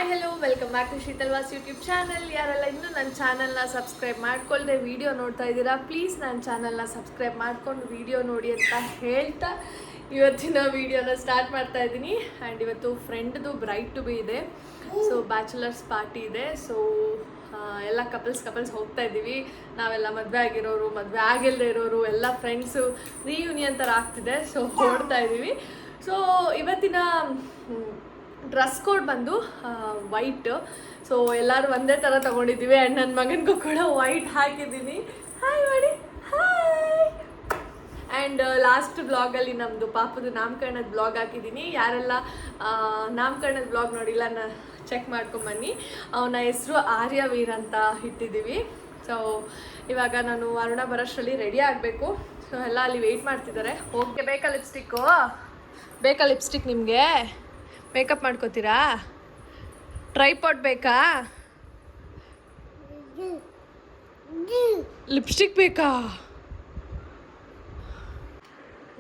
Hi hello welcome back to ಶೀತಲ್ವಾಸ್ YouTube channel. ಯಾರೆಲ್ಲ ಇನ್ನೂ ನನ್ನ ಚಾನಲ್ನ ಸಬ್ಸ್ಕ್ರೈಬ್ ಮಾಡ್ಕೊಳ್ದೆ ವಿಡಿಯೋ ನೋಡ್ತಾ ಇದ್ದೀರಾ, ಪ್ಲೀಸ್ ನನ್ನ ಚಾನಲ್ನ ಸಬ್ಸ್ಕ್ರೈಬ್ ಮಾಡ್ಕೊಂಡು ವಿಡಿಯೋ ನೋಡಿ ಅಂತ ಹೇಳ್ತಾ ಇವತ್ತಿನ ವಿಡಿಯೋನ ಸ್ಟಾರ್ಟ್ ಮಾಡ್ತಾ ಇದ್ದೀನಿ. ಆ್ಯಂಡ್ ಇವತ್ತು ಫ್ರೆಂಡ್ದು ಬ್ರೈಡ್ ಟು ಬಿ ಇದೆ, ಸೊ ಬ್ಯಾಚುಲರ್ಸ್ ಪಾರ್ಟಿ ಇದೆ. ಸೊ ಎಲ್ಲ ಕಪಲ್ಸ್ ಹೋಗ್ತಾ ಇದ್ದೀವಿ. ನಾವೆಲ್ಲ ಮದುವೆ ಆಗಿರೋರು, ಮದುವೆ ಆಗಿಲ್ಲದೆ ಇರೋರು ಎಲ್ಲ ಫ್ರೆಂಡ್ಸು ರೀಯೂನಿಯನ್ ಥರ ಆಗ್ತಿದೆ. ಸೊ ಹೊರಡ್ತಾ ಇದ್ದೀವಿ. ಸೊ ಇವತ್ತಿನ ಡ್ರೆಸ್ ಕೋಡ್ ಬಂದು ವೈಟ್. ಸೊ ಎಲ್ಲರೂ ಒಂದೇ ಥರ ತೊಗೊಂಡಿದ್ದೀವಿ. ಆ್ಯಂಡ್ ನನ್ನ ಮಗನಿಗೂ ಕೂಡ ವೈಟ್ ಹಾಕಿದ್ದೀನಿ. ಹಾಯ್ ಮಾಡಿ, ಹಾಯ್. ಆ್ಯಂಡ್ ಲಾಸ್ಟ್ ಬ್ಲಾಗಲ್ಲಿ ನಮ್ಮದು ಪಾಪದು ನಾಮಕರಣದ ಬ್ಲಾಗ್ ಹಾಕಿದ್ದೀನಿ. ಯಾರೆಲ್ಲ ನಾಮಕರಣದ ಬ್ಲಾಗ್ ನೋಡಿಲ್ಲ ಚೆಕ್ ಮಾಡ್ಕೊಂಬನ್ನಿ. ಅವನ ಹೆಸರು ಆರ್ಯವೀರ್ ಅಂತ ಇಟ್ಟಿದ್ದೀವಿ. ಸೊ ಇವಾಗ ನಾನು ಅರುಣ ಬರೋಷ್ಟರಲ್ಲಿ ರೆಡಿ ಆಗಬೇಕು. ಸೊ ಎಲ್ಲ ಅಲ್ಲಿ ವೆಯ್ಟ್ ಮಾಡ್ತಿದ್ದಾರೆ. ಓಕೆ, ಬೇಕಾ ಲಿಪ್ಸ್ಟಿಕ್ ನಿಮಗೆ? ಮೇಕಪ್ ಮಾಡ್ಕೋತೀರಾ? ಟ್ರೈಪಾಡ್ ಬೇಕಾ? ಲಿಪ್ಸ್ಟಿಕ್ ಬೇಕಾ?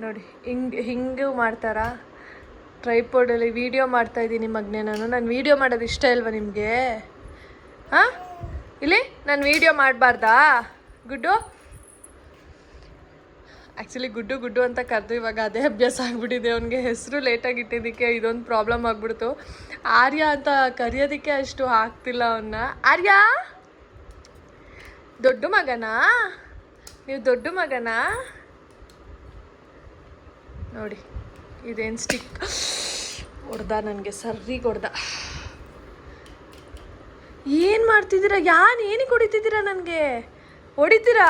ನೋಡಿ ಹಿಂಗೆ ಮಾಡ್ತಾರಾ ಟ್ರೈಪಾಡಲ್ಲಿ? ವಿಡಿಯೋ ಮಾಡ್ತಾಯಿದ್ದೀನಿ ಮಗನೇ ನಾನು ವಿಡಿಯೋ ಮಾಡೋದು ಇಷ್ಟ ಇಲ್ವಾ ನಿಮಗೆ? ಹಾಂ, ಇಲ್ಲಿ ನಾನು ವಿಡಿಯೋ ಮಾಡಬಾರ್ದಾ? ಗುಡ್ಡು ಆ್ಯಕ್ಚುಲಿ ಗುಡ್ಡು ಅಂತ ಕರೆದು ಇವಾಗ ಅದೇ ಅಭ್ಯಾಸ ಆಗಿಬಿಟ್ಟಿದೆ ಅವನಿಗೆ. ಹೆಸರು ಲೇಟಾಗಿ ಇಟ್ಟಿದ್ದಕ್ಕೆ ಇದೊಂದು ಪ್ರಾಬ್ಲಮ್ ಆಗಿಬಿಡ್ತು. ಆರ್ಯ ಅಂತ ಕರೆಯೋದಕ್ಕೆ ಅಷ್ಟು ಆಗ್ತಿಲ್ಲ ಅವನ್ನ. ಆರ್ಯ ದೊಡ್ಡ ಮಗನಾ? ನೀವು ದೊಡ್ಡ ಮಗನಾ? ನೋಡಿ ಇದೇನು ಸ್ಟಿಕ್ ಹೊಡ್ದ ನನಗೆ, ಸರಿಗೆ ಹೊಡ್ದ. ಏನು ಮಾಡ್ತಿದ್ದೀರಾ? ಏನಿಗೆ ಹೊಡಿತಿದ್ದೀರಾ? ನನಗೆ ಹೊಡಿತೀರಾ?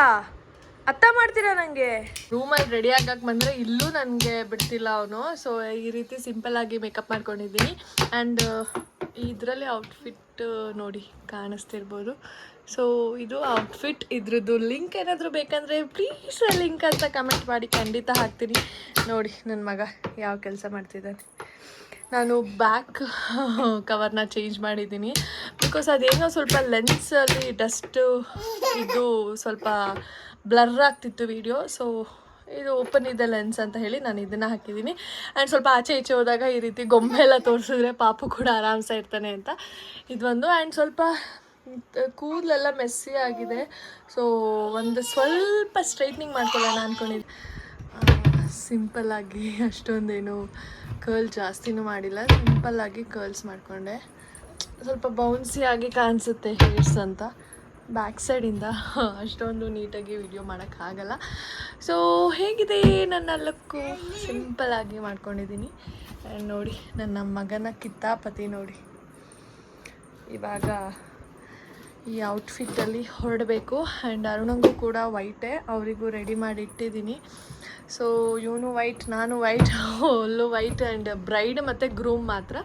ಅರ್ಥ ಮಾಡ್ತೀರಾ? ನನಗೆ ರೂಮಲ್ಲಿ ರೆಡಿ ಆಗಕ್ಕೆ ಬಂದರೆ ಇಲ್ಲೂ ನನಗೆ ಬಿಡ್ತಿಲ್ಲ ಅವನು. ಸೊ ಈ ರೀತಿ ಸಿಂಪಲ್ಲಾಗಿ ಮೇಕಪ್ ಮಾಡ್ಕೊಂಡಿದ್ದೀನಿ. ಆ್ಯಂಡ್ ಇದರಲ್ಲಿ ಔಟ್ಫಿಟ್ ನೋಡಿ ಕಾಣಿಸ್ತಿರ್ಬೋದು. ಸೊ ಇದು ಔಟ್ಫಿಟ್. ಇದ್ರದ್ದು ಲಿಂಕ್ ಏನಾದರೂ ಬೇಕಂದರೆ ಪ್ಲೀಸ್ ಲಿಂಕ್ ಅಂತ ಕಮೆಂಟ್ ಮಾಡಿ, ಖಂಡಿತ ಹಾಕ್ತೀನಿ. ನೋಡಿ ನನ್ನ ಮಗ ಯಾವ ಕೆಲಸ ಮಾಡ್ತಿದ್ದಾನೆ. ನಾನು ಬ್ಯಾಕ್ ಕವರ್ನ ಚೇಂಜ್ ಮಾಡಿದ್ದೀನಿ ಬಿಕಾಸ್ ಅದೇನೋ ಸ್ವಲ್ಪ ಲೆನ್ಸಲ್ಲಿ ಡಸ್ಟು ಇದು ಸ್ವಲ್ಪ ಬ್ಲರ್ ಆಗ್ತಿತ್ತು ವಿಡಿಯೋ. ಸೊ ಇದು ಓಪನ್ ಇದೆ ಲೆನ್ಸ್ ಅಂತ ಹೇಳಿ ನಾನು ಇದನ್ನು ಹಾಕಿದ್ದೀನಿ. ಆ್ಯಂಡ್ ಸ್ವಲ್ಪ ಆಚೆ ಈಚೆ ಹೋದಾಗ ಈ ರೀತಿ ಗೊಂಬೆ ಎಲ್ಲ ತೋರಿಸಿದ್ರೆ ಪಾಪು ಕೂಡ ಆರಾಮ್ಸೆ ಇರ್ತಾನೆ ಅಂತ ಇದೊಂದು. ಆ್ಯಂಡ್ ಸ್ವಲ್ಪ ಕೂದಲೆಲ್ಲ ಮೆಸ್ಸಿ ಆಗಿದೆ. ಸೊ ಸ್ವಲ್ಪ ಸ್ಟ್ರೈಟ್ನಿಂಗ್ ಮಾಡ್ಕೊಳ್ಳೋಣ ಅಂದ್ಕೊಂಡಿದ್ದೆ. ಸಿಂಪಲ್ಲಾಗಿ ಅಷ್ಟೊಂದೇನು ಕರ್ಲ್ ಜಾಸ್ತಿನೂ ಮಾಡಿಲ್ಲ, ಸಿಂಪಲ್ಲಾಗಿ ಕರ್ಲ್ಸ್ ಮಾಡಿಕೊಂಡೆ. ಸ್ವಲ್ಪ ಬೌನ್ಸಿಯಾಗಿ ಕಾಣಿಸುತ್ತೆ ಹೇರ್ಸ್ ಅಂತ. ಬ್ಯಾಕ್ ಸೈಡಿಂದ ಅಷ್ಟೊಂದು ನೀಟಾಗಿ ವಿಡಿಯೋ ಮಾಡೋಕ್ಕಾಗಲ್ಲ. ಸೊ ಹೇಗಿದೆ ನನ್ನ ಲುಕ್ಕು? ಸಿಂಪಲ್ಲಾಗಿ ಮಾಡ್ಕೊಂಡಿದ್ದೀನಿ. ಆ್ಯಂಡ್ ನೋಡಿ ನನ್ನ ಮಗನ ಕಿತ್ತಾಪತಿ ನೋಡಿ. ಇವಾಗ ಈ ಔಟ್ಫಿಟ್ಟಲ್ಲಿ ಹೊರಡಬೇಕು. ಆ್ಯಂಡ್ ಅರುಣಂಗೂ ಕೂಡ ವೈಟೇ, ಅವರಿಗೂ ರೆಡಿ ಮಾಡಿ ಇಟ್ಟಿದ್ದೀನಿ. ಸೊ ಇವನು ವೈಟ್, ನಾನು ವೈಟ್, ಅಲ್ಲೂ ವೈಟ್. ಆ್ಯಂಡ್ ಬ್ರೈಡ್ ಮತ್ತು ಗ್ರೂಮ್ ಮಾತ್ರ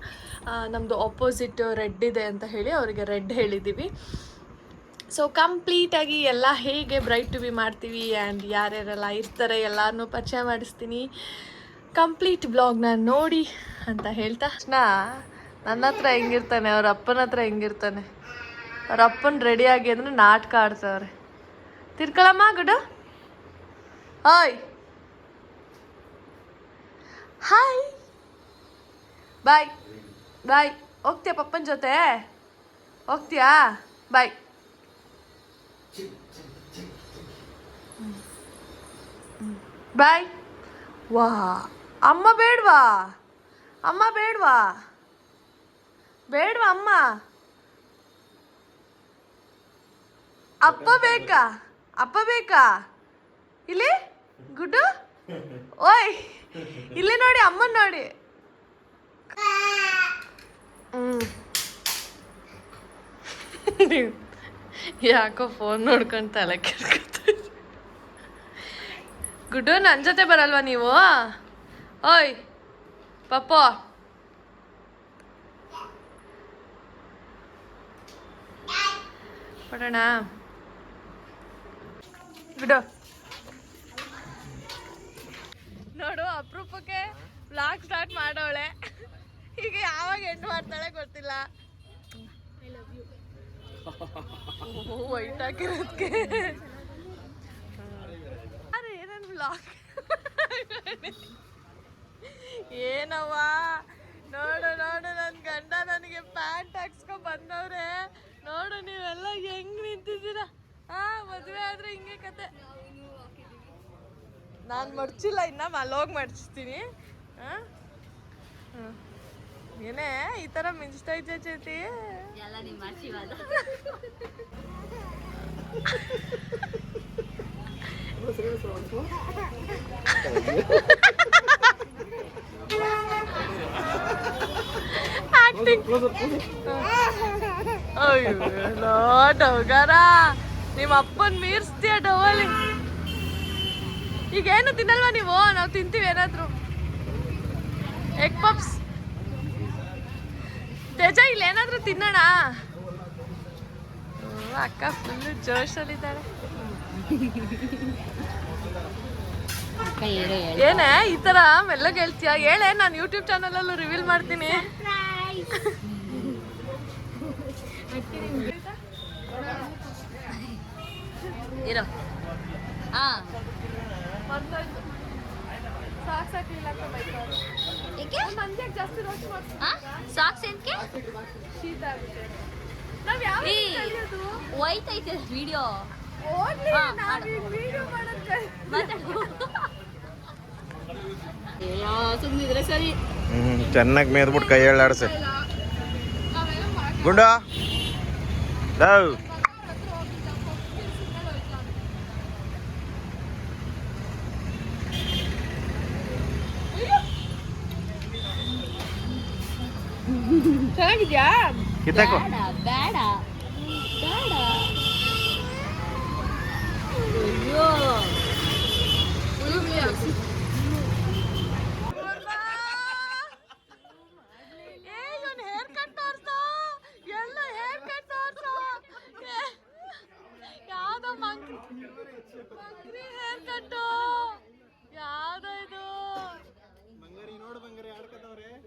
ನಮ್ಮದು ಆಪೋಸಿಟ್ ರೆಡ್ ಇದೆ ಅಂತ ಹೇಳಿ ಅವರಿಗೆ ರೆಡ್ ಹೇಳಿದ್ದೀವಿ. ಸೊ ಕಂಪ್ಲೀಟಾಗಿ ಎಲ್ಲ ಹೇಗೆ ಬ್ರೈಡ್ ಟು ಬಿ ಮಾಡ್ತೀವಿ ಆ್ಯಂಡ್ ಯಾರ್ಯಾರೆಲ್ಲ ಇರ್ತಾರೆ ಎಲ್ಲರನ್ನೂ ಪರಿಚಯ ಮಾಡಿಸ್ತೀನಿ. ಕಂಪ್ಲೀಟ್ ಬ್ಲಾಗ್ನ ನೋಡಿ ಅಂತ ಹೇಳ್ತಾ, ನನ್ನ ಹತ್ರ ಹೆಂಗಿರ್ತಾನೆ, ಅವ್ರ ಅಪ್ಪನ ಹತ್ರ ಹೆಂಗಿರ್ತಾನೆ. ಅವ್ರ ಅಪ್ಪನ ರೆಡಿಯಾಗಿ ಅಂದರೆ ನಾಟಕ ಆಡ್ತವ್ರೆ. ತಿರ್ಕೊಳಮ್ಮ ಗುಡು. ಹಾಯ್ ಹಾಯ್ ಬಾಯ್ ಬಾಯ್. ಹೋಗ್ತೀಯಾ ಪಪ್ಪನ ಜೊತೆ? ಹೋಗ್ತೀಯಾ? ಬಾಯ್. ಬಾಯ್. ವಾ, ಅಮ್ಮ ಬೇಡವಾ? ಅಮ್ಮ ಬೇಡವಾ? ಬೇಡವಾ ಅಮ್ಮ? ಅಪ್ಪ ಬೇಕಾ? ಅಪ್ಪ ಬೇಕಾ? ಇಲ್ಲಿ ಗುಡ್ಡು, ಓಯ್ ಇಲ್ಲಿ ನೋಡಿ, ಅಮ್ಮನ ನೋಡಿ. ಯಾಕೋ ಫೋನ್ ನೋಡ್ಕೊಂಡು ತಲೆ ಕೆಡ್ಕೊತ. ಗುಡ್ಡು ನನ್ನ ಜೊತೆ ಬರಲ್ವಾ ನೀವು? ಓಯ್ ಪಪ್ಪೋ, ಬರೋಣ ಗುಡ್ಡು. ನೋಡು ಅಪರೂಪಕ್ಕೆ ವ್ಲಾಗ್ ಸ್ಟಾರ್ಟ್ ಮಾಡೋಳೆ. ಈಗ ಯಾವಾಗ ಎಂಡ್ ಮಾಡ್ತಾಳೆ ಗೊತ್ತಿಲ್ಲ. ವೈಟ್ ಹಾಕಿರೋದಕ್ಕೆ ಅರೆ ನನ್ನ ವ್ಲಾಗ್ ಏನವ್ವ ನೋಡು ನೋಡು ನನ್ನ ಗಂಡ ನನಗೆ ಪ್ಯಾಂಟ್ ಹಾಕ್ಸ್ಕೊಂಡ್ ಬಂದವ್ರೆ. ನೋಡು ನೀವೆಲ್ಲ ಹೆಂಗ್ ನಿಂತಿದ್ದೀರಾ. ಮದುವೆ ಆದ್ರೆ ಹಿಂಗೆ ಕತೆ. ನಾನು ಮಡ್ಚಿಲ್ಲ, ಇನ್ನ ಮಲೋಗಿ ಮಡ್ಚಿಸ್ತೀನಿ. ಏನೇ ಈ ತರ ಮಿಂಚ್ತಾ ಇದ್ದೆ ಚೇತಿ? ಎಲ್ಲ ನಿಮ್ಮ ಆಶೀರ್ವಾದ. ಡೌಗಾರ ನಿಮ್ಮ ಅಪ್ಪನ್ ಮೀರ್ಸ್ತೀಯ ಡವಲಿ. ಈಗೇನು ತಿನ್ನಲ್ವಾ ನೀವು? ನಾವು ತಿಂತೀವಿ ಏನಾದ್ರು. ಎಗ್ ಪಪ್ಸ್ ತೇಜ, ಇಲ್ಲಿ ಏನಾದ್ರು ತಿನ್ನೋಣ. ಅಕ್ಕ ಫುಲ್ ಜೋಶಲ್ಲಿದ್ದಾಳೆ. ಏನೇ ಈ ತರ ಮೆಲ್ಲಗೆ ಹೇಳ್ತೀಯ? ಹೇಳೆ, ನಾನು ಯೂಟ್ಯೂಬ್ ಚಾನಲಲ್ಲೂ ರಿವೀಲ್ ಮಾಡ್ತೀನಿ. ಇರೋ ಸಾಕ್ಸ್ ಏನಕ್ಕೆ ಹೋಯ್ತೈತೆ ವಿಡಿಯೋ. ಸುಮ್ಮನಿದ್ರೆ ಸರಿ. ಚೆನ್ನಾಗಿ ಮೇದ್ಬಿಟ್ಟು ಕೈ ಹೇಳಾಡ್ಸ ಗುಂಡ. ಚೆನ್ನಾಗಿದ್ಯಾ? ಕಿತ್ತಾಕೋ. ಬೇಡ ಬೇಡ. ಅಯ್ಯೋ ಹೇರ್ ಕಟ್ ತೋರ್ಸು. ಎಲ್ಲ ಹೇರ್ ಕಟ್ ತೋರ್ಸು. ಯಾವ್ದೋ ಮಂಗ್ರಿ ಹೇರ್ ಕಟ್ಟು. ಯಾವ್ದೋ ಇದು?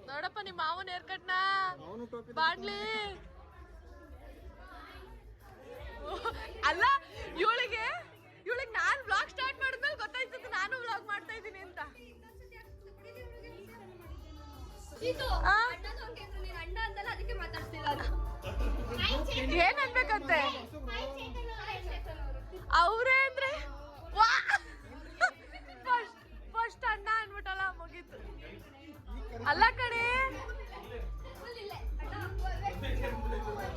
ನೋಡಪ್ಪ ನಿಮ್ಮ ಮಾವನ ಹೇರ್ ಕಟ್ನ ಬಾಡ್ಲಿ. ಅಲ್ಲ ಇವಳಿಗೆ ನಾನ್ ವ್ಲಾಗ್ ಸ್ಟಾರ್ಟ್ ಮಾಡಿದ್ಮೇಲೆ ಗೊತ್ತಾಯ್ತದೆ ನಾನು ವ್ಲಾಗ್ ಮಾಡ್ತಾ ಇದ್ದೀನಿ ಅಂತ. ಏನ್ ಅನ್ಬೇಕಂತೆ ಅವ್ರೇ ಅಂದ್ರೆ? ಫಸ್ಟ್ ಅಣ್ಣ ಅನ್ಬಿಟ್ಟಲ್ಲ, ಮುಗೀತು. ಅಲ್ಲ ಕಣೆ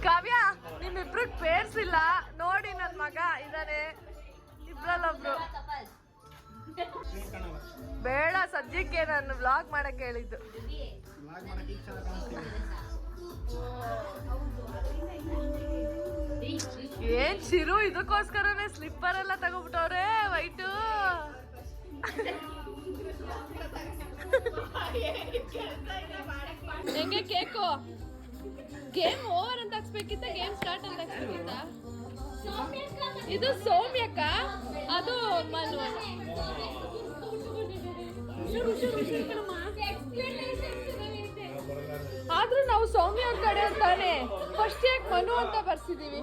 ಕಾವ್ಯ, ನಿಮ್ಮಿಬ್ರಿಗೆ ಪೇರ್ಸಿಲ್ಲ ನೋಡಿ. ನನ್ ಮಗ ಇದಾನೆ, ಇಬ್ರಲ್ಲೊಬ್ರು. ಬೇಡ ಸದ್ಯಕ್ಕೆ ನಾನು ವ್ಲಾಗ್ ಮಾಡಕ್ ಹೇಳಿದ್ದು. ಏನ್ ಚಿರು, ಇದಕ್ಕೋಸ್ಕರನೇ ಸ್ಲಿಪ್ಪರ್ ಎಲ್ಲ ತಗೋಬಿಟ್ಟವ್ರೆ ವೈಟು. ಹೆಂಗೆ ಕೇಕು? ಗೇಮ್ ಓವರ್ ಅಂತ ಹಾಕ್ಸ್ಬೇಕಿತ್ತ, ಗೇಮ್ ಸ್ಟಾರ್ಟ್ ಅಂತ ಹಾಕ್ಸ್ಬೇಕಿತ್ತ? ಇದು ಸೌಮ್ಯಕ್ಕ, ಅದು ಮನು. ಆದ್ರೂ ನಾವು ಸೌಮ್ಯ ಅವ್ರ ಕಡೆ ಅಂತಾನೆ ಫಸ್ಟ್ ಯಾಕೆ ಮನು ಅಂತ ಬರ್ಸಿದೀವಿ.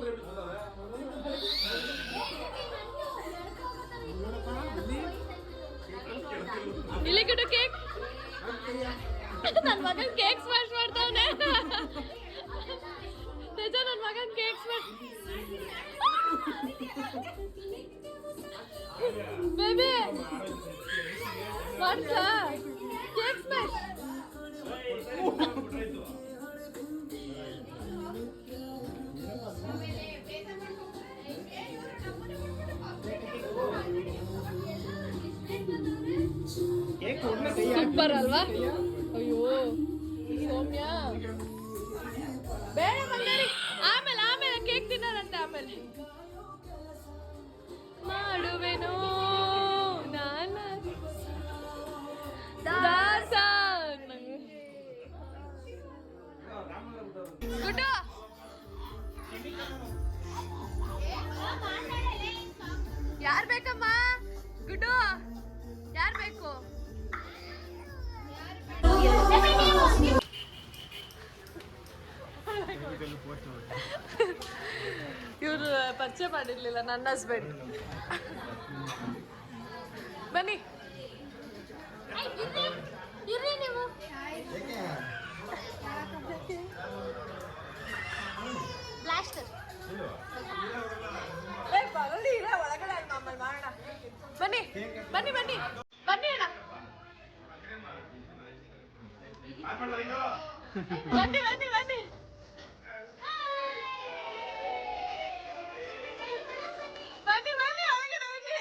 ಇಲ್ಲಿ ಗಿಡ ಕೇಕ್. ನನ್ ಮಗನ್ ಕೇಕ್ ಸ್ಮ್ಯಾಶ್ ಮಾಡ್ತಾವನೆ. ನಿಜ, ನನ್ ಮಗನ್ ಕೇಕ್ ಸ್ಮ್ಯಾಶ್. ಬೇಬಿ ಮಾಡ್ಸ ಕೇಕ್ ಸ್ಮ್ಯಾಶ್. ಸೂಪರ್ ಅಲ್ವಾ? ಅಯ್ಯೋ ಸೌಮ್ಯ ಬೇಡ ಬಂಗಾರಿ. ಆಮೇಲೆ ಕೇಕ್ ತಿನ್ನೋರಂತೆ. ಆಮೇಲೆ ಮಾಡುವೆನೋ ನಾನು ದಾಸ. ಗುಡ್ಡು ಯಾರ್ ಬೇಕಮ್ಮ? ಗುಡ್ಡು ಯಾರ್ ಬೇಕು? ಇವ್ರು ಪರಿಚಯ ಮಾಡಿರ್ಲಿಲ್ಲ ನನ್ನ ಹಸ್ಬೆಂಡ್. ಬನ್ನಿ ಇರ್ರಿ ನೀವು. ಬನ್ನಿ ಬನ್ನಿ ಬನ್ನಿ ಬನ್ನಿ ಅಣ್ಣ ಬನ್ನಿ ಬನ್ನಿ ಬನ್ನಿ ಬನ್ನಿ ಬನ್ನಿ ಒಳಗಡೆ ಬನ್ನಿ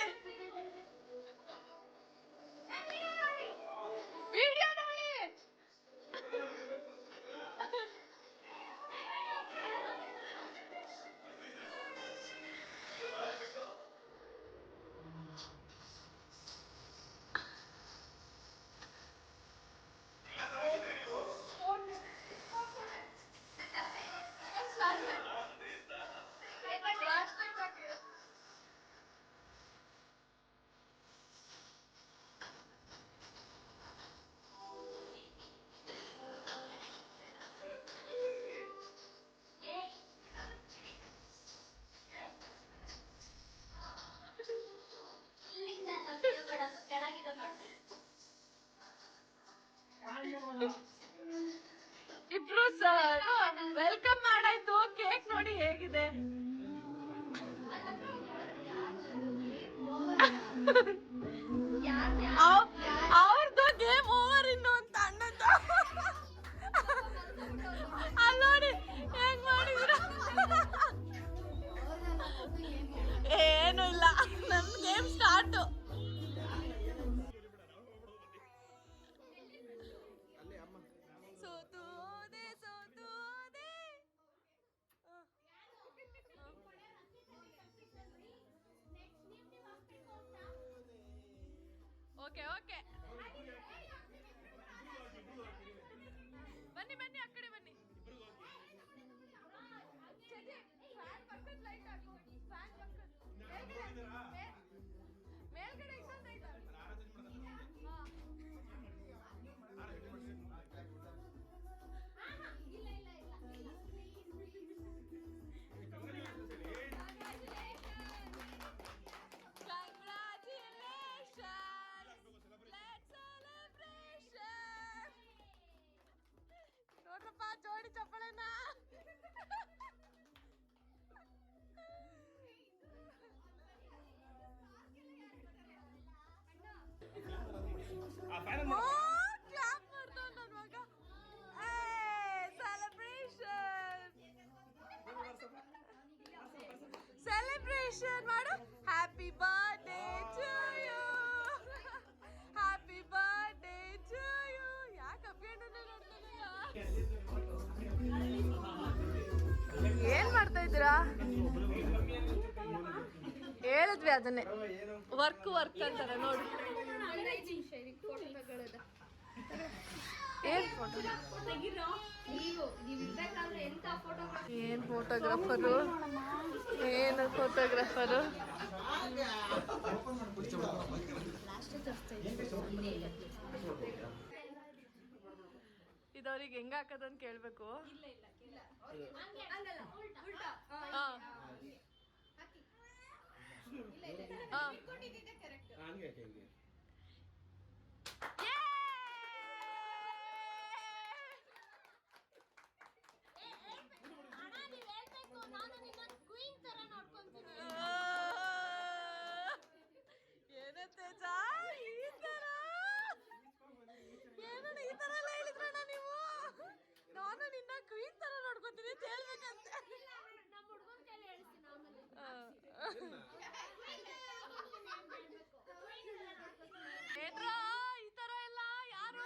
ವಿಡಿಯೋ ನೋಡಿ ಇಬ್ರು ಸರ್ ವೆಲ್ಕಮ್ ಮಾಡಾಯ್ತು ಕೇಕ್ ನೋಡಿ ಹೇಗಿದೆ ಅವ್ರದ್ದು ಗೇಮ್ ಓವರ್ ಇನ್ನು ಅಂತ ಅಣ್ಣದ್ದು ಅಲ್ಲಿ ನೋಡಿ ಹೆಂಗ್ ಮಾಡಿದ್ರ ಏನು ಇಲ್ಲ ನಮ್ ಗೇಮ್ ಸ್ಟಾರ್ಟ್ ಸೋತೋದೆ ಸೋತೋದೆ ಓಕೆ ಓಕೆ ಬನ್ನಿ ಬನ್ನಿ ಆ ಕಡೆ ಬನ್ನಿ ಮೇಲ್ಗಡೆ ಇನ್ನೊಂದೈತಾ ನೋಡ್ರಪ್ಪ ಜೋಡಿ ಚಪ್ಪಳೆನ ಕ್ಲಾಪ್ ಮಾಡ್ತಾವ ನನ್ ಮಗ ಸೆಲೆಬ್ರೇಷನ್ ಮಾಡು happy birthday to you happy birthday to you ಯಾಕೆ ಅಪ್ಪಿಯಣ್ಣನೇ ನೋಡ್ತಾನೆ ಏನ್ ಮಾಡ್ತಾ ಇದ್ದೀರಾ ಹೇಳಿದ್ವಿ ಅದನ್ನೇ ವರ್ಕ್ ಅಂತಾರೆ ನೋಡಿ ಏನ್ ಫೋಟೋ ಏನ್ ಫೋಟೋಗ್ರಾಫರು ಏನು ಫೋಟೋಗ್ರಾಫರು ಇದವ್ರಿಗೆ ಹೆಂಗ ಹಾಕೋದಂತ ಕೇಳ್ಬೇಕು ಏನಂತೆ ಈ ತರ ಏನಣ್ಣ ಈ ತರ ಎಲ್ಲ ಹೇಳಿದ್ರಣ್ಣ ನೀವು ನಾನು ನಿನ್ನ ಕ್ವೀನ್ ತರ ನೋಡ್ಕೊತೀನಿ ಅಂತ ಹೇಳ್ಬೇಕಂತೆ ಏನ್ರಾ ಈ ತರ ಎಲ್ಲ ಯಾರು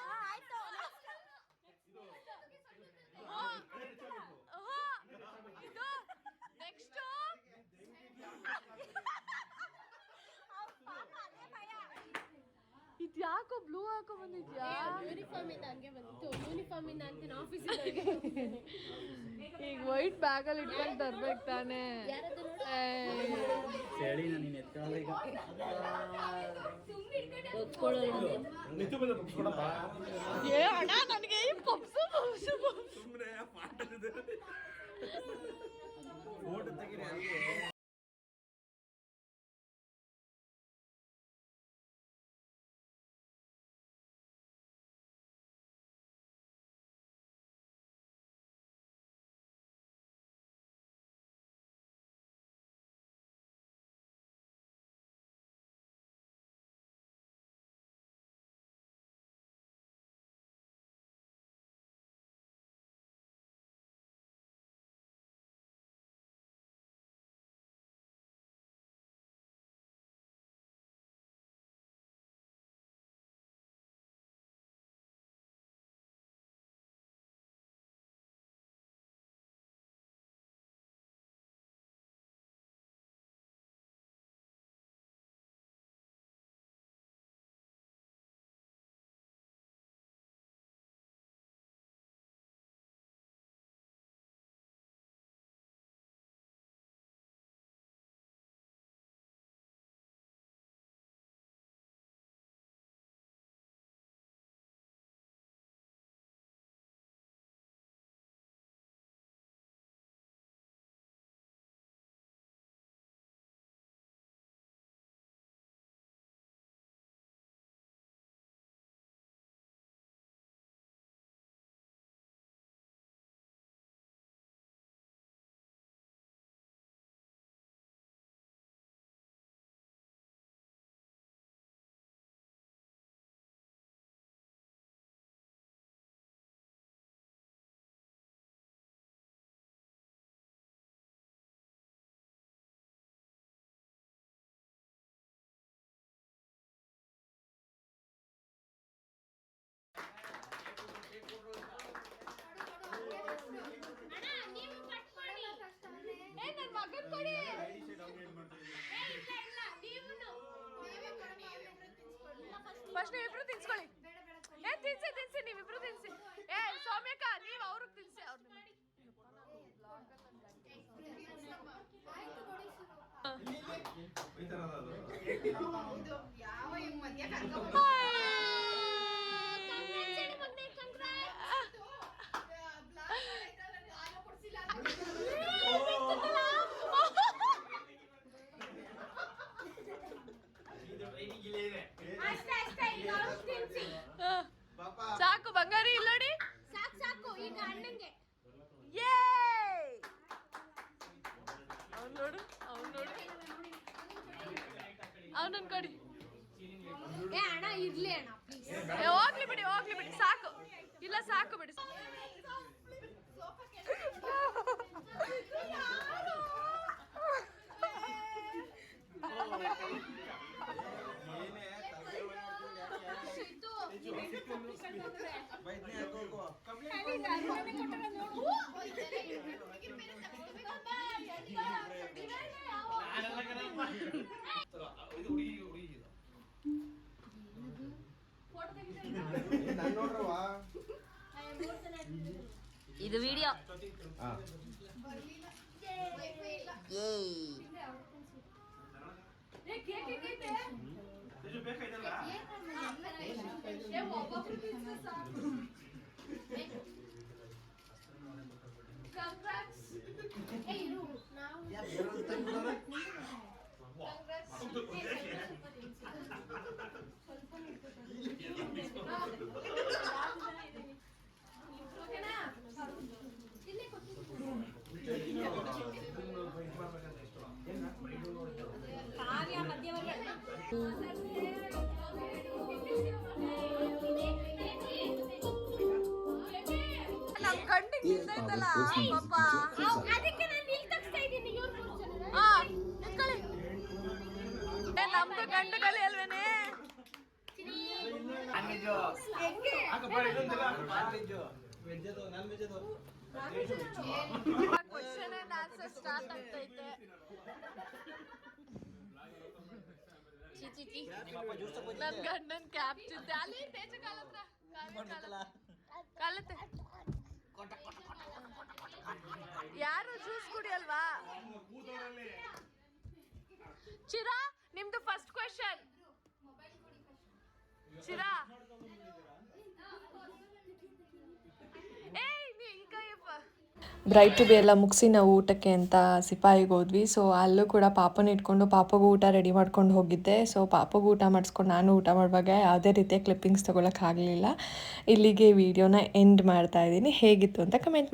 ಇದು ನೆಕ್ಸ್ಟ್ ಇದ್ಯಾಕೋ ಬ್ಲೂ ಹಾಕೋ ಬಂದಿದ್ಯಾ ಯೂನಿಫಾರ್ಮ್ ಇಂದ ಹಂಗೆ ಬಂದಿತ್ತು ಯೂನಿಫಾರ್ಮ್ ಇಂದ ಅಂತೀನಿ ಆಫೀಸ್ ಈಗ ವೈಟ್ ಬ್ಯಾಗಲ್ಲಿ ಇಟ್ಕೊಂಡು ತರ್ಬೇಕು ತಾನೇ ಏ ಅಣ್ಣ ನನಗೆ ಪಪ್ಸು ಪಪ್ಸು ಪಪ್ಸು ಫಸ್ಟ್ ನೀವಿಬ್ರು ತಿನ್ಸ್ಕೊಳ್ಳಿ. ತಿನ್ಸಿ ನೀವಿಬ್ರು ತಿನ್ಸಿ. ಸೌಮ್ಯಕ್ಕ ನೀವು ಅವ್ರಿಗೆ ತಿನ್ಸಿ. ಸಾಕು ಬಂಗಾರಿ ಇಲ್ಲ ನೋಡಿ. ಸಾಕು ಈಗ ಅಣ್ಣಂಗೆ ಅವ್ನು ನೋಡು ಅವನನ್ನು ಕೊಡಿ. ಅಣ್ಣ ಇರ್ಲಿ ಅಣ್ಣ ಪ್ಲೀಸ್. ಹೋಗ್ಲಿ ಬಿಡಿ ಸಾಕು. ಇಲ್ಲ ಸಾಕು ಬಿಡಿ. ಇದು ವಿಡಿಯೋ ಕಾವ್ಯ ಮಧ್ಯವರ್ಗ ನಮ್ ಗಂಡಿಗೆ ನಿಂತೈತಲ್ಲ ಪಾಪ. ಅದಕ್ಕೆ ನಾನು ಇಲ್ಲಿ ತಗ್ಸ್ತಾ ಇದ್ದೀನಿ. ನಮ್ದು ಗಂಡುಗಳು ಅಲ್ವೇನೆ. ಕ್ವಶನ್ ಅಂಡ್ ಆನ್ಸರ್ ಸ್ಟಾರ್ಟ್ ಆಗ್ತೈತೆ. ನನ್ ಗಂಡನ್ ಕ್ಯಾಪ್ ಚಿಂತೆ ಅಲ್ಲಿ ತೇಜ ಕಾಲತ್ತೆ. ಯಾರು ಜ್ಯೂಸ್ ಕುಡಿಯಲ್ವಾ? ಚಿರಾ ನಿಮ್ದು ಫಸ್ಟ್ ಕ್ವೆಶ್ಚನ್. ಚಿರಾ ಬ್ರೈಟ್ ಟು ಬಿ ಎಲ್ಲ ಮುಗಿಸಿ ನಾವು ಊಟಕ್ಕೆ ಅಂತ ಸಿಪಾಯಿಗೆ ಹೋದ್ವಿ. ಸೊ ಅಲ್ಲೂ ಕೂಡ ಪಾಪನ ಇಟ್ಕೊಂಡು ಪಾಪಗೂ ಊಟ ರೆಡಿ ಮಾಡ್ಕೊಂಡು ಹೋಗಿದ್ದೆ. ಸೊ ಪಾಪಗೂ ಊಟ ಮಾಡಿಸ್ಕೊಂಡು ನಾನು ಊಟ ಮಾಡುವಾಗ ಯಾವುದೇ ರೀತಿಯ ಕ್ಲಿಪ್ಪಿಂಗ್ಸ್ ತೊಗೊಳಕ್ಕಾಗಲಿಲ್ಲ. ಇಲ್ಲಿಗೆ ವಿಡಿಯೋನ ಎಂಡ್ ಮಾಡ್ತಾ ಇದ್ದೀನಿ. ಹೇಗಿತ್ತು ಅಂತ ಕಮೆಂಟ್ ಮಾಡಿ.